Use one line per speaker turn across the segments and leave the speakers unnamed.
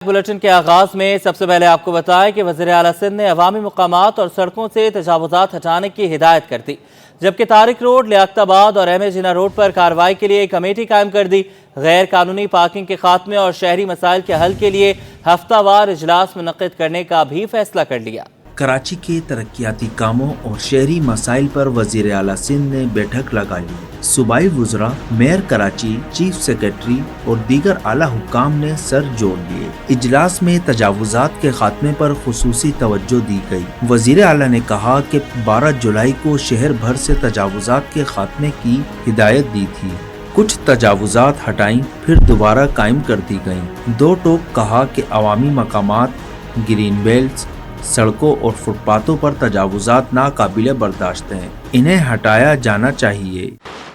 Bulletin کے آغاز میں سب سے پہلے آپ کو بتائیں کہ وزیر اعلیٰ سندھ نے عوامی مقامات اور سڑکوں سے تجاوزات ہٹانے کی ہدایت کر دی، جبکہ طارق روڈ، لیاقت آباد اور ایم اے جناح روڈ پر کارروائی کے لیے کمیٹی قائم کر دی۔ غیر قانونی پارکنگ کے خاتمے اور شہری مسائل کے حل کے لیے ہفتہ وار اجلاس منعقد کرنے کا بھی فیصلہ کر لیا۔
کراچی کے ترقیاتی کاموں اور شہری مسائل پر وزیر اعلیٰ سندھ نے بیٹھک لگا لی۔ صوبائی وزراء، میئر کراچی، چیف سیکرٹری اور دیگر اعلیٰ حکام نے سر جوڑ لیے۔ اجلاس میں تجاوزات کے خاتمے پر خصوصی توجہ دی گئی۔ وزیر اعلیٰ نے کہا کہ 12 جولائی کو شہر بھر سے تجاوزات کے خاتمے کی ہدایت دی تھی۔ کچھ تجاوزات ہٹائیں پھر دوبارہ قائم کر دی گئیں۔ دو ٹوک کہا کہ عوامی مقامات، گرین بیلٹس، سڑکوں اور فٹ پاتھوں پر تجاوزات ناقابل برداشت ہیں، انہیں ہٹایا جانا چاہیے۔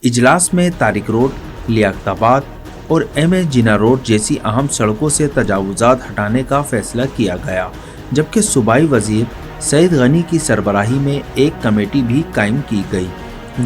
اجلاس میں طارق روڈ، لیاقت آباد اور ایم اے جناح روڈ جیسی اہم سڑکوں سے تجاوزات ہٹانے کا فیصلہ کیا گیا، جبکہ صوبائی وزیر سعید غنی کی سربراہی میں ایک کمیٹی بھی قائم کی گئی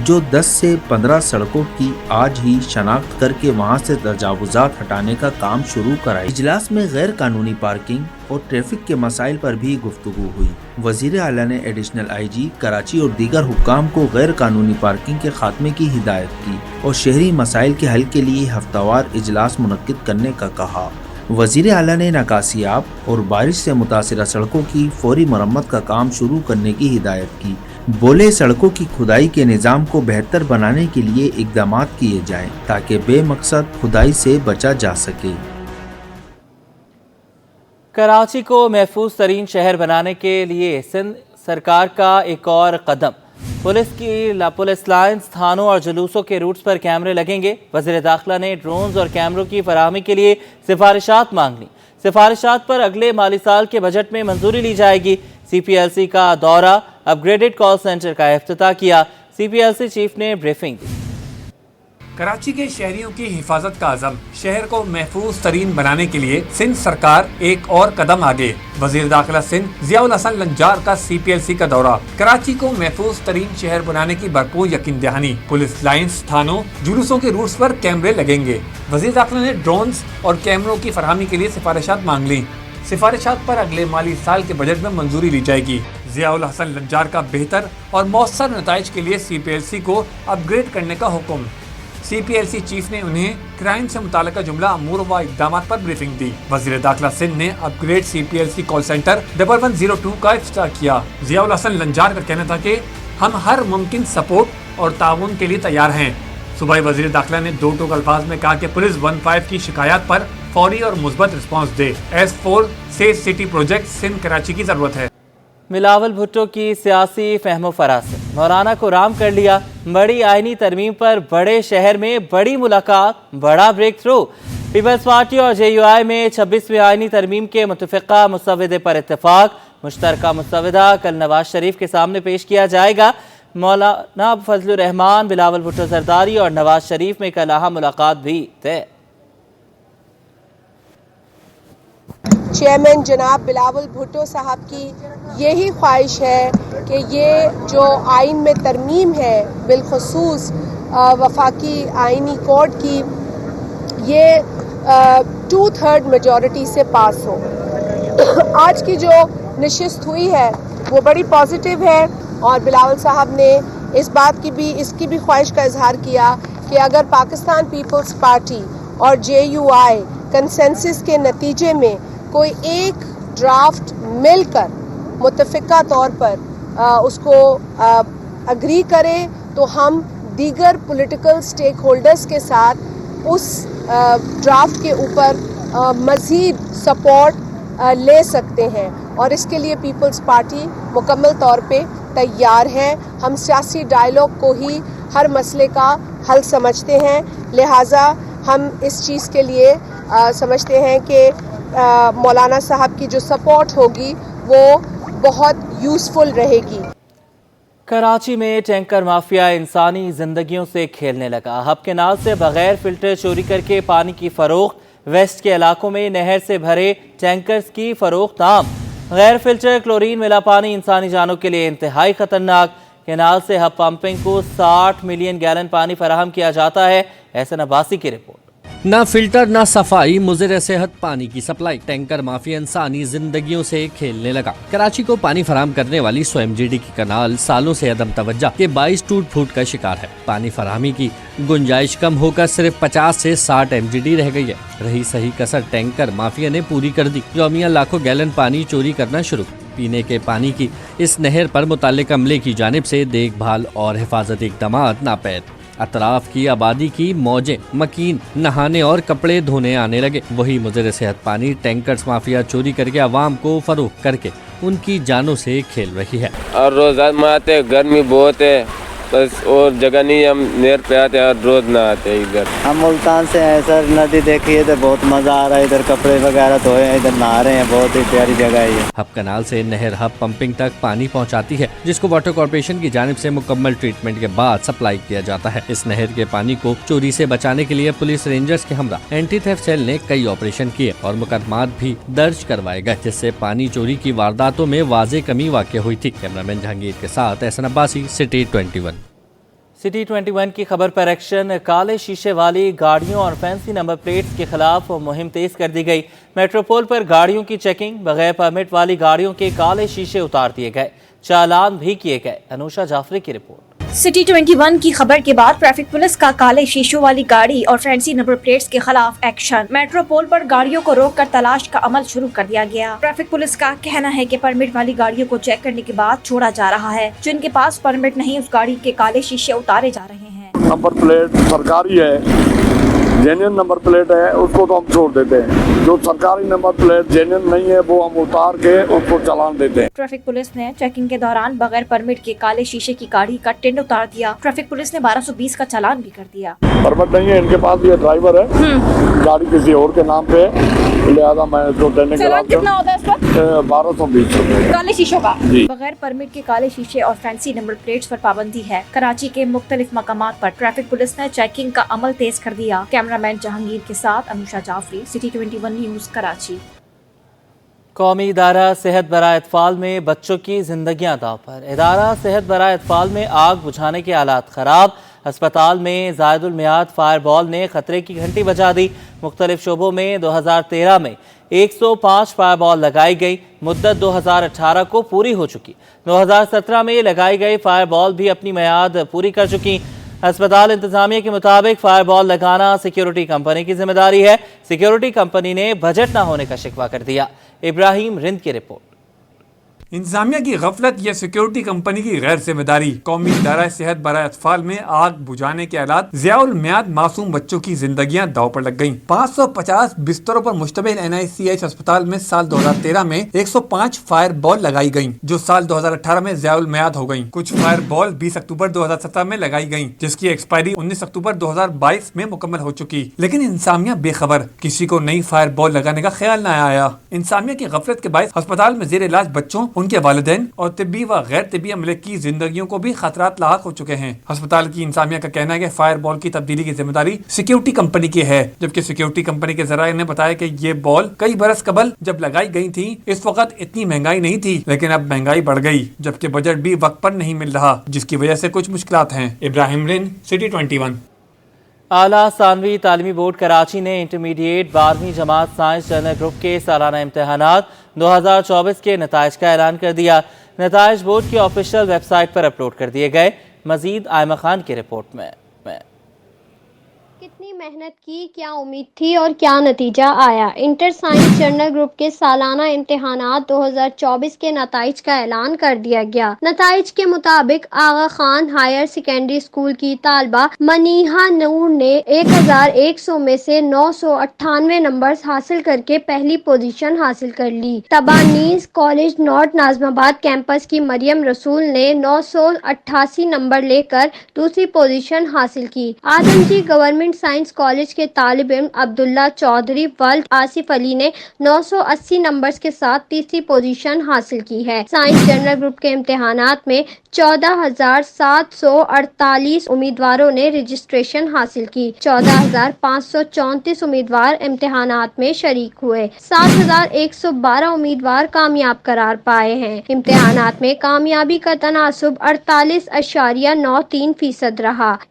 جو 10 سے 15 سڑکوں کی آج ہی شناخت کر کے وہاں سے تجاوزات ہٹانے کا کام شروع کرائے۔ اجلاس میں غیر قانونی پارکنگ اور ٹریفک کے مسائل پر بھی گفتگو ہوئی۔ وزیر اعلیٰ نے ایڈیشنل آئی جی کراچی اور دیگر حکام کو غیر قانونی پارکنگ کے خاتمے کی ہدایت کی اور شہری مسائل کے حل کے لیے ہفتہ وار اجلاس منعقد کرنے کا کہا۔ وزیر اعلیٰ نے نکاسیاب اور بارش سے متاثرہ سڑکوں کی فوری مرمت کا کام شروع کرنے کی ہدایت کی۔ بولے سڑکوں کی کھدائی کے نظام کو بہتر بنانے کے لیے اقدامات کیے جائیں تاکہ بے مقصد کھدائی سے بچا جا سکے۔
کراچی کو محفوظ ترین شہر بنانے کے لیے سندھ سرکار کا ایک اور قدم۔ پولیس لائنز، تھانوں اور جلوسوں کے روٹس پر کیمرے لگیں گے۔ وزیر داخلہ نے ڈرونز اور کیمروں کی فراہمی کے لیے سفارشات مانگ لی۔ سفارشات پر اگلے مالی سال کے بجٹ میں منظوری لی جائے گی۔ سی پی ایل سی کا دورہ، اپ گریڈڈ کال سینٹر کا افتتاح کیا۔ سی پی ایل سی چیف نے بریفنگ دی۔
کراچی کے شہریوں کی حفاظت کا عزم، شہر کو محفوظ ترین بنانے کے لیے سندھ سرکار ایک اور قدم آگے۔ وزیر داخلہ سندھ ضیاء الحسن لنجار کا سی پی ایل سی کا دورہ، کراچی کو محفوظ ترین شہر بنانے کی بھرپور یقین دہانی۔ پولیس لائنز، تھانوں، جلوسوں کے روٹس پر کیمرے لگیں گے۔ وزیر داخلہ نے ڈرونز اور کیمروں کی فراہمی کے لیے سفارشات مانگ لی۔ سفارشات پر اگلے مالی سال کے بجٹ میں منظوری لی جائے گی۔ ضیاء الحسن لنجار کا بہتر اور مؤثر نتائج کے لیے سی پی ایل سی کو اپ گریڈ کرنے کا حکم۔ سی پی ایل سی چیف نے انہیں کرائم سے متعلقہ جملہ امور و اقدامات پر بریفنگ دی۔ وزیر داخلہ سندھ نے upgrade C P L C call centre 1102 کا افتتاح کیا۔ ضیاء الحسن لنجار کا کہنا تھا کہ ہم ہر ممکن سپورٹ اور تعاون کے لیے تیار ہیں۔ صوبائی وزیر داخلہ نے دو ٹوک الفاظ میں کہا کہ پولیس 15 کی شکایات پر فوری اور مثبت رسپانس دے۔ S4 safe city project Sindh Karachi کی ضرورت ہے۔
بلاول بھٹو کی سیاسی فہم و فراست، مولانا کو رام کر لیا۔ بڑی آئینی ترمیم پر بڑے شہر میں بڑی ملاقات، بڑا بریک تھرو۔ پیپلز پارٹی اور جے یو آئی میں 26ویں آئینی ترمیم کے متفقہ مسودے پر اتفاق۔ مشترکہ مسودہ کل نواز شریف کے سامنے پیش کیا جائے گا۔ مولانا فضل الرحمان، بلاول بھٹو زرداری اور نواز شریف میں کل اہم ملاقات بھی طے۔
چیئرمین جناب بلاول بھٹو صاحب کی یہی خواہش ہے کہ یہ جو آئین میں ترمیم ہے، بالخصوص وفاقی آئینی کوڈ کی، یہ 2/3 میجورٹی سے پاس ہو۔ آج کی جو نشست ہوئی ہے وہ بڑی پازیٹیو ہے، اور بلاول صاحب نے اس کی بھی خواہش کا اظہار کیا کہ اگر پاکستان پیپلز پارٹی اور جے یو آئی کنسنسس کے نتیجے میں کوئی ایک ڈرافٹ مل کر متفقہ طور پر اس کو اگری کرے تو ہم دیگر پولیٹیکل سٹیک ہولڈرز کے ساتھ اس ڈرافٹ کے اوپر مزید سپورٹ لے سکتے ہیں، اور اس کے لیے پیپلز پارٹی مکمل طور پہ تیار ہے۔ ہم سیاسی ڈائیلاگ کو ہی ہر مسئلے کا حل سمجھتے ہیں، لہٰذا ہم اس چیز کے لیے سمجھتے ہیں کہ مولانا صاحب کی جو سپورٹ ہوگی وہ بہت یوزفل رہے گی۔
کراچی میں ٹینکر مافیا انسانی زندگیوں سے کھیلنے لگا۔ ہب کینال سے بغیر فلٹر چوری کر کے پانی کی فروخت۔ ویسٹ کے علاقوں میں نہر سے بھرے ٹینکرز کی فروخت عام۔ غیر فلٹر کلورین ملا پانی انسانی جانوں کے لیے انتہائی خطرناک۔ کینال سے ہب پمپنگ کو 60 ملین گیلن پانی فراہم کیا جاتا ہے۔ احسن عباسی کی رپورٹ۔
نہ فلٹر نہ صفائی، مضر صحت پانی کی سپلائی، ٹینکر مافیا انسانی زندگیوں سے کھیلنے لگا۔ کراچی کو پانی فراہم کرنے والی 100 MGD کی کنال سالوں سے عدم توجہ کے باعث ٹوٹ پھوٹ کا شکار ہے۔ پانی فراہمی کی گنجائش کم ہو کر صرف 50 سے 60 MGD رہ گئی ہے۔ رہی صحیح کسر ٹینکر مافیا نے پوری کر دی۔ یومیہ لاکھوں گیلن پانی چوری کرنا شروع۔ پینے کے پانی کی اس نہر پر متعلقہ عملے کی جانب سے دیکھ بھال اور حفاظتی اقدامات ناپید۔ اطراف کی آبادی کی موجیں مکین نہانے اور کپڑے دھونے آنے لگے۔ وہی مضر صحت پانی ٹینکرز مافیا چوری کر کے عوام کو فروخت کر کے ان کی جانوں سے کھیل رہی ہے۔
اور روزانہ میں آتے، گرمی بہت ہے، بس اور جگہ نہیں، ہم نہر پہ آتے اور روز نہ آتے ادھر۔
ہم ملتان سے ہیں سر، ندی دیکھیے تو بہت مزہ آ رہا ہے، ادھر کپڑے وغیرہ دھوئے ہیں، ادھر نہا رہے ہیں، بہت ہی پیاری جگہ ہے یہ۔
ہب کنال سے نہر ہب پمپنگ تک پانی پہنچاتی ہے، جس کو واٹر کارپوریشن کی جانب سے مکمل ٹریٹمنٹ کے بعد سپلائی کیا جاتا ہے۔ اس نہر کے پانی کو چوری سے بچانے کے لیے پولیس رینجرز کے ہمراہ اینٹی تھیفٹ سیل نے کئی آپریشن کیے اور مقدمات بھی درج کروائے گئے، جس سے پانی چوری کی وارداتوں میں واضح کمی واقع ہوئی تھی۔ کیمرامین جہانگیر کے ساتھ احسن عباسی، سٹی 21۔
سٹی 21 کی خبر پر ایکشن۔ کالے شیشے والی گاڑیوں اور فینسی نمبر پلیٹس کے خلاف مہم تیز کر دی گئی۔ میٹروپول پر گاڑیوں کی چیکنگ، بغیر پرمٹ والی گاڑیوں کے کالے شیشے اتار دیے گئے، چالان بھی کیے گئے۔ انوشا جعفری کی رپورٹ۔
سٹی 21 کی خبر کے بعد ٹریفک پولیس کا کالے شیشوں والی گاڑی اور فینسی نمبر پلیٹس کے خلاف ایکشن۔ میٹروپول پر گاڑیوں کو روک کر تلاش کا عمل شروع کر دیا گیا۔ ٹریفک پولیس کا کہنا ہے کہ پرمٹ والی گاڑیوں کو چیک کرنے کے بعد چھوڑا جا رہا ہے، جن کے پاس پرمٹ نہیں اس گاڑی کے کالے شیشے اتارے جا رہے ہیں۔
نمبر پلیٹ سرکاری ہے، جینین نمبر پلیٹ ہے، اس کو تو ہم چھوڑ دیتے ہیں۔ جو سرکاری نمبر پلیٹ جینین نہیں ہے وہ ہم اتار کے اس کو چلان دیتے ہیں۔
ٹریفک پولیس نے چیکنگ کے دوران بغیر پرمٹ کے کالے شیشے کی گاڑی کا ٹینڈ اتار دیا۔ ٹریفک پولیس نے 1220 کا چالان بھی کر دیا۔
پرمٹ نہیں ہے ان کے پاس، یہ ڈرائیور ہے، گاڑی کسی اور کے نام پہ ہے، لہٰذا میں اس کو دینے کے بعد 1220
کالے شیشوں کا
جی۔
بغیر پرمٹ کے کالے شیشے اور فینسی نمبر پلیٹس پر پابندی ہے۔ کراچی کے مختلف مقامات پر ٹریفک پولیس نے چیکنگ کا عمل تیز کر دیا۔ کیمرامین جہانگیر کے ساتھ انوشا جعفری، سٹی 21 نیوز کراچی۔
قومی ادارہ صحت برائے اطفال میں بچوں کی زندگیاں داؤ پر۔ ادارہ صحت برائے اطفال میں آگ بجھانے کے آلات خراب۔ ہسپتال میں زائد المیعاد فائر بال نے خطرے کی گھنٹی بجا دی۔ مختلف شعبوں میں 2013 میں 105 فائر بال لگائی گئی، مدت 2018 کو پوری ہو چکی۔ 2017 میں لگائی گئی فائر بال بھی اپنی میعاد پوری کر چکی۔ ہسپتال انتظامیہ کے مطابق فائر بال لگانا سیکیورٹی کمپنی کی ذمہ داری ہے۔ سیکیورٹی کمپنی نے بجٹ نہ ہونے کا شکوہ کر دیا۔ ابراہیم رند کی رپورٹ۔
انتظامیہ کی غفلت یا سیکیورٹی کمپنی کی غیر ذمہ داری۔ قومی ادارہ صحت برائے اطفال میں آگ بجھانے کے آلات ضیاء المیعاد معصوم بچوں کی زندگیاں داؤ پر لگ گئیں۔ 550 بستروں پر مشتمل NICH ہسپتال میں سال 2013 میں 105 فائر بال لگائی گئیں، جو سال 2018 میں ضیاء المیعاد ہو گئیں۔ کچھ فائر بال 20 اکتوبر 2017 میں لگائی گئیں، جس کی ایکسپائری 19 اکتوبر 2022 میں مکمل ہو چکی، لیکن انتظامیہ بے خبر، کسی کو نئی فائر بال لگانے کا خیال نہ آیا۔ انتظامیہ کی غفلت کے باعث ہسپتال میں زیر علاج بچوں، ان کے والدین اور طبی و غیر طبی عملے کی زندگیوں کو بھی خطرات لاحق ہو چکے ہیں۔ ہسپتال کی انتظامیہ کا کہنا ہے کہ فائر بال کی تبدیلی کی ذمہ داری سیکیورٹی کمپنی کی ہے، جبکہ سیکیورٹی کمپنی کے ذرائع نے بتایا کہ یہ بال کئی برس قبل جب لگائی گئی تھی اس وقت اتنی مہنگائی نہیں تھی، لیکن اب مہنگائی بڑھ گئی، جبکہ بجٹ بھی وقت پر نہیں مل رہا، جس کی وجہ سے کچھ مشکلات ہیں۔ ابراہیم رند، سٹی 21۔
اعلیٰ ثانوی تعلیمی بورڈ کراچی نے انٹرمیڈیٹ 12ویں جماعت سائنس جنرل گروپ کے سالانہ امتحانات 2024 کے نتائج کا اعلان کر دیا۔ نتائج بورڈ کی آفیشیل ویب سائٹ پر اپلوڈ کر دیے گئے۔ مزید آئمہ خان کی رپورٹ میں۔
کتنی محنت کی، کیا امید تھی اور کیا نتیجہ آیا؟ انٹر سائنس جنرل گروپ کے سالانہ امتحانات 2024 کے نتائج کا اعلان کر دیا گیا۔ نتائج کے مطابق آغا خان ہائر سیکنڈری اسکول کی طالبہ منیحہ نور نے 1100 میں سے 998 نمبرز حاصل کر کے پہلی پوزیشن حاصل کر لی۔ تبانیز کالج نارتھ ناظم آباد کیمپس کی مریم رسول نے 988 نمبر لے کر دوسری پوزیشن حاصل کی۔ آدم جی گورنمنٹ سائنس کالج کے طالب علم عبداللہ چودھری ولد آصف علی نے 980 نمبرز کے ساتھ تیسری پوزیشن حاصل کی ہے۔ سائنس جنرل گروپ کے امتحانات میں 14,748 امیدواروں نے رجسٹریشن حاصل کی۔ 14,534 امیدوار امتحانات میں شریک ہوئے۔ 7,112 امیدوار کامیاب قرار پائے ہیں۔ امتحانات میں کامیابی کا تناسب 48.93% رہا۔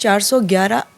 411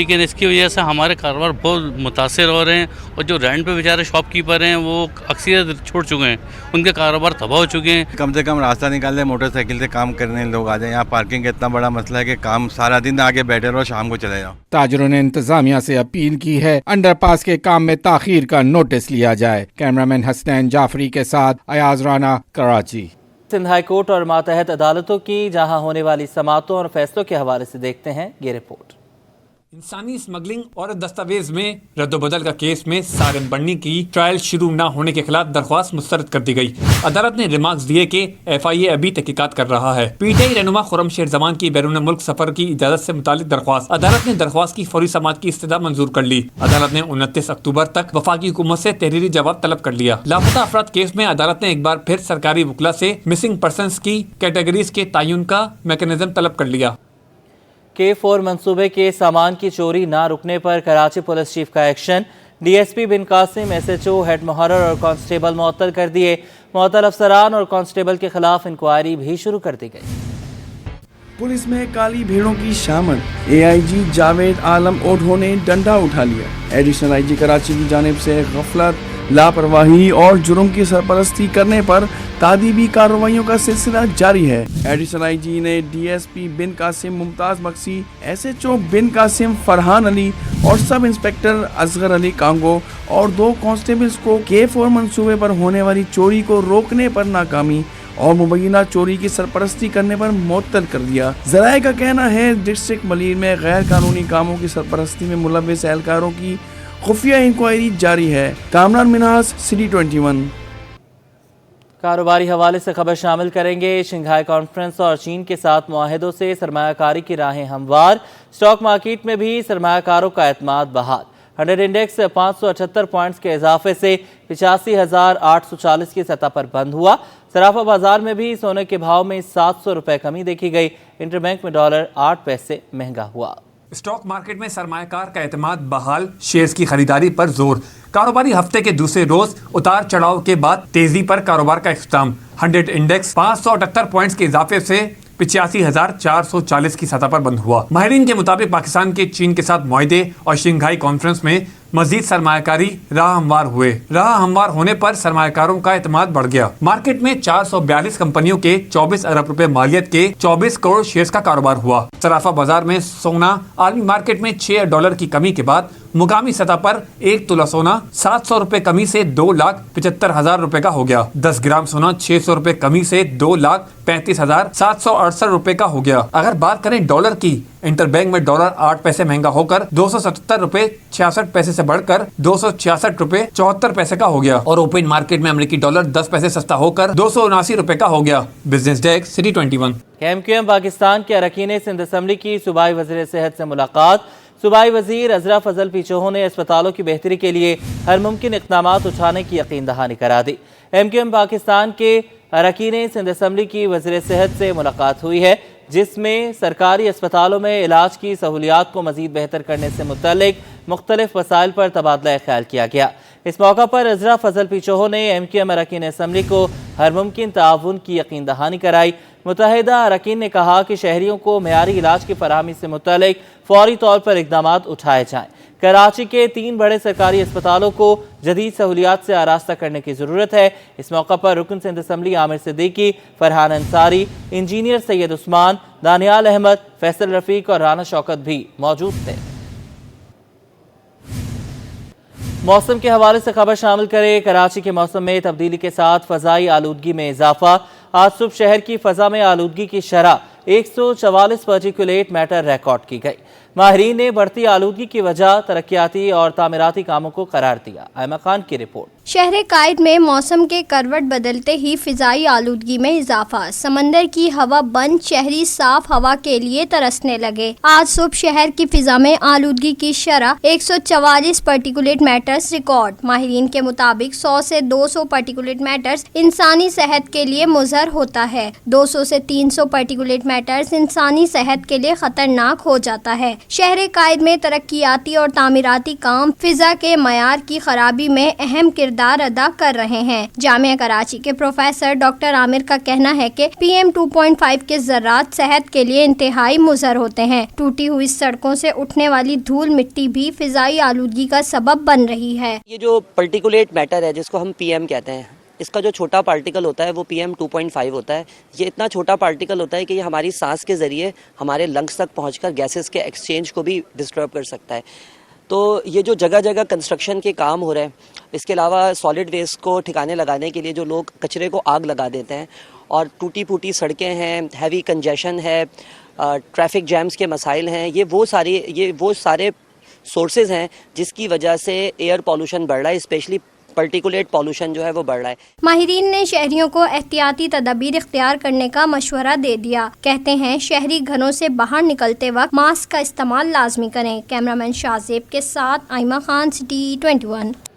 ٹھیک ہے نا. اس کی وجہ سے ہمارے کاروبار بہت متاثر ہو رہے ہیں اور جو رینٹ پہ بیچارے شاپ کیپر ہیں وہ اکثریت چھوڑ چکے ہیں, ان کے کاروبار تباہ ہو چکے ہیں.
کم سے کم راستہ نکال دیں, موٹر سائیکل سے کام کرنے لوگ آ جائیں. یہاں پارکنگ کا اتنا بڑا مسئلہ ہے کہ کام سارا دن آگے بیٹھے رہو, شام کو چلے جاؤ.
تاجروں نے انتظامیہ سے اپیل کی ہے انڈر پاس کے کام میں تاخیر کا نوٹس لیا جائے. کیمرامین حسنین جعفری کے ساتھ ایاز رانا, کراچی.
سندھ ہائی کورٹ اور ماتحت عدالتوں کی جہاں ہونے والی سماعتوں اور فیصلوں کے حوالے سے دیکھتے ہیں یہ رپورٹ.
انسانی اسمگلنگ اور دستاویز میں رد و بدل کا کیس میں سارن بننی کی ٹرائل شروع نہ ہونے کے خلاف درخواست مسترد کر دی گئی. عدالت نے ریمارکس دیے کہ FIA ابھی تحقیقات کر رہا ہے. PTI رہنما خرم شیر زمان کی بیرون ملک سفر کی اجازت سے متعلق درخواست, عدالت نے درخواست کی فوری سماعت کی استدعا منظور کر لی. عدالت نے 29 اکتوبر تک وفاقی حکومت سے تحریری جواب طلب کر لیا. لاپتہ افراد کیس میں عدالت نے ایک بار پھر سرکاری وکلا سے مسنگ پرسنز کی کیٹیگریز کے تعین کا میکانزم طلب کر لیا.
K4 منصوبے کے سامان کی چوری نہ رکنے پر کراچی پولیس چیف کا ایکشن. DSP بن قاسم, SHO ہیڈ محرر اور کانسٹیبل معطل کر دیے. معطل افسران اور کانسٹیبل کے خلاف انکوائری بھی شروع کر دی گئی.
پولیس میں کالی بھیڑوں کی شامت, AIG جاوید عالم اوڈھو نے ڈنڈا اٹھا لیا. ایڈیشنل IG کراچی کی جانب سے غفلت, لاپرواہی اور جرم کی سرپرستی کرنے پر تعدیبی کارروائیوں کا سلسلہ جاری ہے. ایڈیشنل IG نے DSP بن قاسم ممتاز مکسی, SHO بن قاسم فرحان علی اور سب انسپیکٹر اصغر علی کانگو اور 2 کانسٹیبلز کو K4 منصوبے پر ہونے والی چوری کو روکنے پر ناکامی اور مبینہ چوری کی سرپرستی کرنے پر معطل کر دیا. ذرائع کا کہنا ہے ڈسٹرکٹ ملیر میں غیر قانونی کاموں کی سرپرستی میں ملوث اہلکاروں کی خفیہ انکوائری جاری ہے. کامران مناز, City 21.
کاروباری حوالے سے خبر شامل کریں گے. شنگھائی کانفرنس اور چین کے ساتھ معاہدوں سے سرمایہ کاری کی راہیں ہموار. اسٹاک مارکیٹ میں بھی سرمایہ کاروں کا اعتماد بحال. 100 انڈیکس 578 پوائنٹس کے اضافے سے 85,840 کی سطح پر بند ہوا. صرافہ بازار میں بھی سونے کے بھاؤ میں 700 روپے کمی دیکھی گئی. انٹر بینک میں ڈالر 8 پیسے مہنگا ہوا.
اسٹاک مارکیٹ میں سرمایہ کار کا اعتماد بحال, شیئرز کی خریداری پر زور. کاروباری ہفتے کے دوسرے روز اتار چڑھاؤ کے بعد تیزی پر کاروبار کا اختتام. 100 انڈیکس 578 پوائنٹس کے اضافے سے 85,440 کی سطح پر بند ہوا. ماہرین کے مطابق پاکستان کے چین کے ساتھ معاہدے اور شنگھائی کانفرنس میں مزید سرمایہ کاری راہ ہموار ہوئے. راہ ہموار ہونے پر سرمایہ کاروں کا اعتماد بڑھ گیا. مارکیٹ میں 442 کمپنیوں کے 24 ارب روپے مالیت کے 24 کروڑ شیئرز کا کاروبار ہوا. صرافہ بازار میں سونا عالمی مارکیٹ میں $6 کی کمی کے بعد مقامی سطح پر 1 تولہ سونا 700 روپے کمی سے 2,75,000 روپے کا ہو گیا. 10 گرام سونا 600 روپے کمی سے 2,35,768 روپے کا ہو گیا. اگر بات کریں ڈالر کی, انٹر بینک میں ڈالر 8 پیسے مہنگا ہو کر 277 روپے 66 پیسے سے بڑھ کر 266 روپے 74 پیسے کا ہو گیا. اور اوپن مارکیٹ میں امریکی ڈالر 10 پیسے سستا ہو کر 279 روپے کا ہو گیا. Business desk, City 21.
KMQM Pakistan کے اراکین سندھ اسمبلی کی صوبائی وزیر صحت سے ملاقات. صوبائی وزیر عذرا فضل پیچوہو نے اسپتالوں کی بہتری کے لیے ہر ممکن اقدامات اٹھانے کی یقین دہانی کرا دی. MQM پاکستان کے اراکین سندھ اسمبلی کی وزیر صحت سے ملاقات ہوئی ہے, جس میں سرکاری اسپتالوں میں علاج کی سہولیات کو مزید بہتر کرنے سے متعلق مختلف مسائل پر تبادلہ خیال کیا گیا. اس موقع پر عذرا فضل پیچوہو نے MQM اراکین اسمبلی کو ہر ممکن تعاون کی یقین دہانی کرائی. متحدہ اراکین نے کہا کہ شہریوں کو معیاری علاج کی فراہمی سے متعلق فوری طور پر اقدامات اٹھائے جائیں. کراچی کے 3 بڑے سرکاری اسپتالوں کو جدید سہولیات سے آراستہ کرنے کی ضرورت ہے. اس موقع پر رکن سندھ اسمبلی عامر صدیقی, فرحان انصاری, انجینئر سید عثمان, دانیال احمد, فیصل رفیق اور رانا شوکت بھی موجود تھے. موسم کے حوالے سے خبر شامل کریں. کراچی کے موسم میں تبدیلی کے ساتھ فضائی آلودگی میں اضافہ. آج صبح شہر کی فضا میں آلودگی کی شرح 144 پارٹیکولیٹ میٹر ریکارڈ کی گئی. ماہرین نے بڑھتی آلودگی کی وجہ ترقیاتی اور تعمیراتی کاموں کو قرار دیا. ایمہ خان کی رپورٹ.
شہر قائد میں موسم کے کروٹ بدلتے ہی فضائی آلودگی میں اضافہ. سمندر کی ہوا بند, شہری صاف ہوا کے لیے ترسنے لگے. آج صبح شہر کی فضا میں آلودگی کی شرح 144 پارٹیکولیٹ میٹرز ریکارڈ. ماہرین کے مطابق 100 سے 200 پارٹیکولیٹ میٹرز انسانی صحت کے لیے مضر ہوتا ہے. 200 سے 300 پارٹیکولیٹ میٹرز انسانی صحت کے لیے خطرناک ہو جاتا ہے. شہر قائد میں ترقیاتی اور تعمیراتی کام فضا کے معیار کی خرابی میں اہم کردار ادا کر رہے ہیں۔ جامعہ کراچی کے پروفیسر ڈاکٹر عامر کا کہنا ہے کہ PM 2.5 کے ذرات صحت کے لیے انتہائی مضر ہوتے ہیں۔ ٹوٹی ہوئی سڑکوں سے اٹھنے والی دھول مٹی بھی فضائی آلودگی کا سبب بن رہی ہے۔
یہ جو پرٹیکولیٹ میٹر ہے جس کو ہم PM کہتے ہیں، اس کا جو چھوٹا پارٹیکل ہوتا ہے وہ PM 2.5 ہوتا ہے۔ یہ اتنا چھوٹا پارٹیکل ہوتا ہے کہ یہ ہماری سانس کے ذریعے ہمارے لنگس تک پہنچ کر گیسز کے ایکسچینج کو بھی ڈسٹرب کر سکتا ہے۔ تو یہ جو جگہ جگہ کنسٹرکشن کے کام ہو رہے ہیں، اس کے علاوہ سالڈ ویسٹ کو ٹھکانے لگانے کے لیے جو لوگ کچرے کو آگ لگا دیتے ہیں، اور ٹوٹی پھوٹی سڑکیں ہیں، ہیوی کنجیشن ہے، ٹریفک جیمز کے مسائل ہیں، یہ وہ سارے سورسز ہیں جس کی وجہ سے ایئر پالوشن بڑھ رہا ہے، اسپیشلی پرٹیکولیٹ پالوشن جو ہے وہ بڑھ رہا ہے۔
ماہرین نے شہریوں کو احتیاطی تدابیر اختیار کرنے کا مشورہ دے دیا۔ کہتے ہیں شہری گھروں سے باہر نکلتے وقت ماسک کا استعمال لازمی کریں۔ کیمرامین شاہ زیب کے ساتھ آئمہ خان، City 21۔